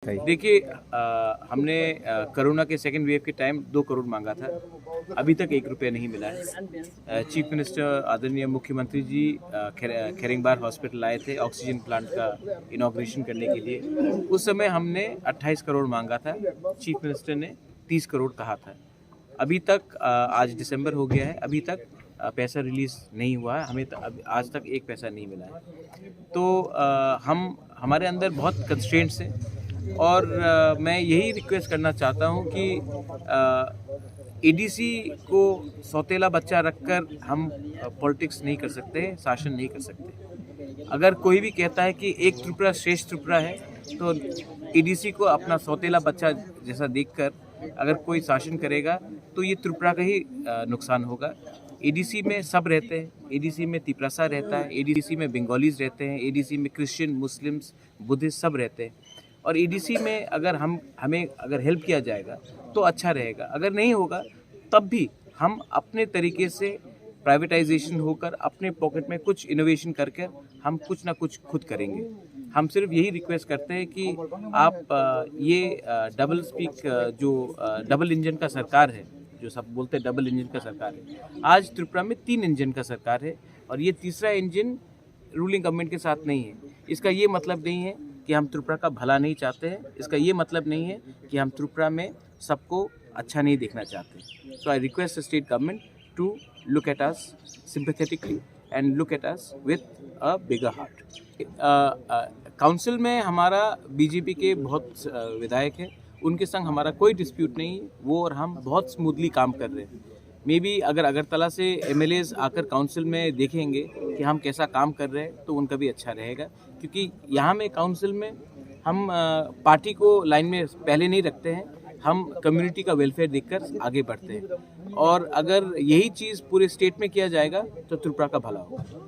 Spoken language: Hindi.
बताइए। देखिए, हमने कोरोना के सेकेंड वेव के टाइम 2 करोड़ मांगा था, अभी तक 1 रुपया नहीं मिला है। चीफ मिनिस्टर आदरणीय मुख्यमंत्री जी खेरिंगबार हॉस्पिटल आए थे ऑक्सीजन प्लांट का इनॉग्रेशन करने के लिए। उस समय हमने 28 करोड़ मांगा था, चीफ मिनिस्टर ने 30 करोड़ कहा था। अभी तक आज दिसंबर हो गया है, अभी तक पैसा रिलीज़ नहीं हुआ है, हमें आज तक 1 पैसा नहीं मिला है। तो हमारे अंदर बहुत कंस्ट्रेंट्स हैं और मैं यही रिक्वेस्ट करना चाहता हूँ कि एडीसी को सौतेला बच्चा रखकर हम पॉलिटिक्स नहीं कर सकते, शासन नहीं कर सकते। अगर कोई भी कहता है कि एक त्रिपुरा श्रेष्ठ त्रिपुरा है, तो एडीसी को अपना सौतेला बच्चा जैसा देखकर अगर कोई शासन करेगा तो ये त्रिपुरा का ही नुकसान होगा। एडीसी में सब रहते हैं, एडीसी में तिपरासा रहता है, एडीसी में बंगालीज रहते हैं, एडीसी में क्रिश्चियन, मुस्लिम्स, बुद्धिस्ट सब रहते हैं। और एडीसी में अगर हमें अगर हेल्प किया जाएगा तो अच्छा रहेगा। अगर नहीं होगा तब भी हम अपने तरीके से प्राइवेटाइजेशन होकर अपने पॉकेट में कुछ इनोवेशन करके हम कुछ ना कुछ खुद करेंगे। हम सिर्फ यही रिक्वेस्ट करते हैं कि आप ये डबल स्पीक जो डबल इंजन का सरकार है, जो सब बोलते हैं डबल इंजन का सरकार है, आज त्रिपुरा में 3 इंजन का सरकार है और ये तीसरा इंजन रूलिंग गवर्नमेंट के साथ नहीं है। इसका ये मतलब नहीं है कि हम त्रिपुरा का भला नहीं चाहते हैं, इसका ये मतलब नहीं है कि हम त्रिपुरा में सबको अच्छा नहीं देखना चाहते। So I request the state government to look at us sympathetically and look at us with a bigger heart. Council में हमारा बीजेपी के बहुत विधायक हैं, उनके संग हमारा कोई डिस्प्यूट नहीं, वो और हम बहुत स्मूथली काम कर रहे हैं। मे बी अगर अगरतला से एमएलएज आकर काउंसिल में देखेंगे कि हम कैसा काम कर रहे हैं तो उनका भी अच्छा रहेगा, क्योंकि यहाँ में काउंसिल में हम पार्टी को लाइन में पहले नहीं रखते हैं, हम कम्युनिटी का वेलफेयर देखकर आगे बढ़ते हैं। और अगर यही चीज़ पूरे स्टेट में किया जाएगा तो त्रिपुरा का भला होगा।